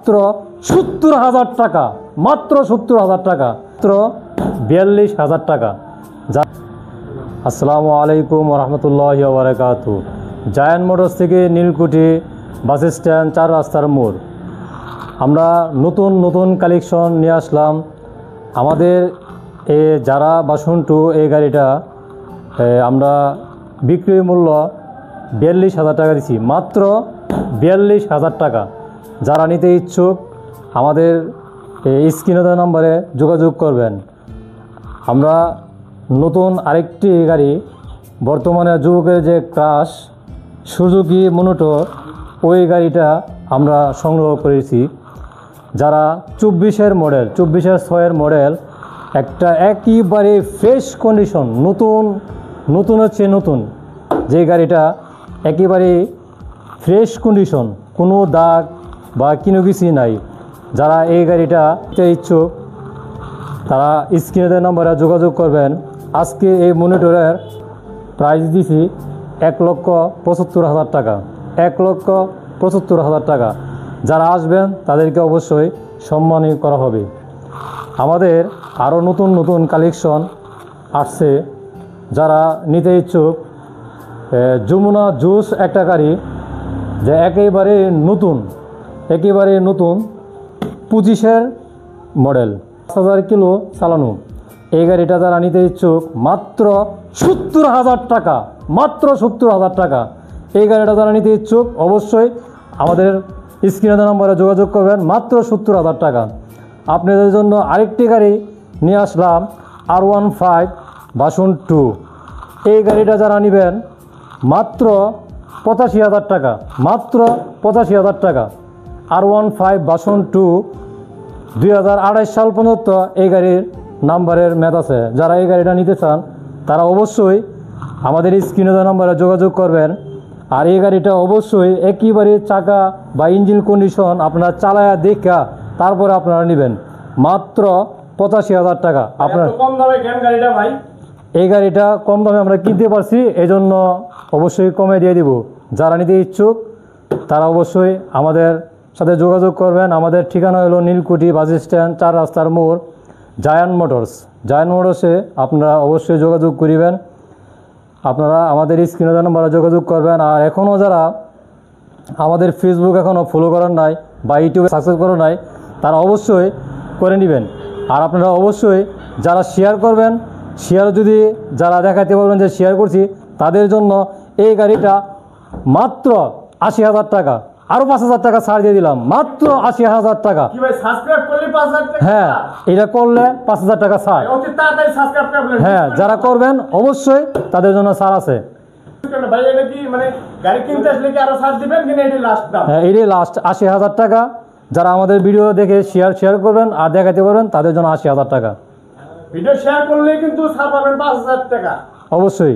মাত্র ৭০,০০০ টাকা, মাত্র ৭০,০০০ টাকা, মাত্র ৪২,০০০ টাকা। আসসালামু আলাইকুম রহমতুল্লাহি ওয়া বারাকাতুহু। জায়ান্ট মোটরস থেকে নীলকুঠি বাস স্ট্যান্ড ৪ রাস্তার মোড়। আমরা নতুন নতুন কালেকশন নিয়ে আসলাম। আমাদের যারা বাসন টু এই গাড়িটা আমরা বিক্রি মূল্য ৪২,০০০ টাকা দিচ্ছি, মাত্র ৪২,০০০ টাকা। যারা নিতে ইচ্ছুক আমাদের স্ক্রিনে দেওয়া নম্বরে যোগাযোগ করবেন। আমরা নতুন আরেকটি গাড়ি, বর্তমানে যুবকের যে ক্রাশ সুজুকি মনোটো, ওই গাড়িটা আমরা সংগ্রহ করেছি। যারা ২৪-এর মডেল, ২৪-এর ৬-এর মডেল, একটা একেবারে ফ্রেশ কন্ডিশন, নতুন হচ্ছে নতুন, যে গাড়িটা একেবারে ফ্রেশ কন্ডিশন, কোনো দাগ বা কোনো কিছুই নাই। যারা এই গাড়িটা ইচ্ছুক তারা স্ক্রিনে দেওয়া নম্বরে যোগাযোগ করবেন। আজকে এই মনিটরের প্রাইস দিছি ১,৭৫,০০০ টাকা, ১,৭৫,০০০ টাকা। যারা আসবেন তাদেরকে অবশ্যই সম্মানিত করা হবে। আমাদের আরও নতুন নতুন কালেকশন আসছে। যারা নিতে ইচ্ছুক, যমুনা জুস একটা গাড়ি, যে একেবারে নতুন ২৫-এর মডেল, ৫,০০০ কিলো চালানো। এই গাড়িটা যারা নিতে ইচ্ছুক মাত্র ৭০,০০০ টাকা, মাত্র ৭০,০০০ টাকা। এই গাড়িটা যারা নিতে ইচ্ছুক অবশ্যই আমাদের স্ক্রিনে দেওয়া নম্বরে যোগাযোগ করবেন, মাত্র ৭০,০০০ টাকা। আপনাদের জন্য আরেকটি গাড়ি নিয়ে আসলাম, R15 ভার্সন 2। এই গাড়িটা যারা নেবেন মাত্র ৮৫,০০০ টাকা, মাত্র ৮৫,০০০ টাকা। R15 ভার্সন 2 ২০২৮ সাল পর্যন্ত এই গাড়ির নাম্বারের মেয়াদ আছে। যারা এই গাড়িটা নিতে চান তারা অবশ্যই আমাদের স্ক্রিনে দেওয়া নম্বরে যোগাযোগ করবেন। আর এই গাড়িটা অবশ্যই একেবারে চাকা বা ইঞ্জিন কন্ডিশন আপনারা চালায়া দেখা তারপরে আপনারা নেবেন, মাত্র ৮৫,০০০ টাকা। আপনার কম দামে কেন গাড়িটা ভাই? এই গাড়িটা কম দামে আমরা কিনতে পারছি, এই জন্য অবশ্যই কমে দিয়ে দিব। যারা নিতে ইচ্ছুক তারা অবশ্যই আমাদের সাথে যোগাযোগ করবেন। আমাদের ঠিকানা হলো নীলকুঠি বাস স্ট্যান্ড ৪ রাস্তার মোড়, জায়ান্ট মোটরস। জায়ান্ট মোটরসে আপনারা অবশ্যই যোগাযোগ করিবেন। আপনারা আমাদের স্ক্রিনে দেওয়া নম্বরে যোগাযোগ করবেন। আর এখনও যারা আমাদের ফেসবুক এখনও ফলো করার নাই বা ইউটিউবে সাবস্ক্রাইব করার নাই, তারা অবশ্যই করে নেবেন। আর আপনারা অবশ্যই যারা শেয়ার করবেন, শেয়ার যদি যারা দেখাতে পারবেন যে শেয়ার করছি, তাদের জন্য এই গাড়িটা মাত্র ৮০,০০০ টাকা, আরও ৫,০০০ টাকা ছাড় দিয়ে দিলাম, মাত্র ৮০,০০০ টাকা। কি ভাই, সাবস্ক্রাইব করলে ৫,০০০ টাকা? হ্যাঁ, এটা করলে ৫,০০০ টাকা ছাড়। অতি তাড়াতাড়ি সাবস্ক্রাইব করবেন। হ্যাঁ, যারা করবেন অবশ্যই তাদের জন্য ছাড় আছে। ভাই এটা কি মানে গাড়ি কিনতে আসলে কি আরো ছাড় দিবেন কিনা, এটাই লাস্ট দাম? হ্যাঁ, এটাই লাস্ট ৮০,০০০ টাকা। যারা আমাদের ভিডিও দেখে শেয়ার করবেন আর দেখাতে পারবেন তাদের জন্য ৮০,০০০ টাকা। ভিডিও শেয়ার করলে কিন্তু ছাড় পাবেন ৫,০০০ টাকা অবশ্যই।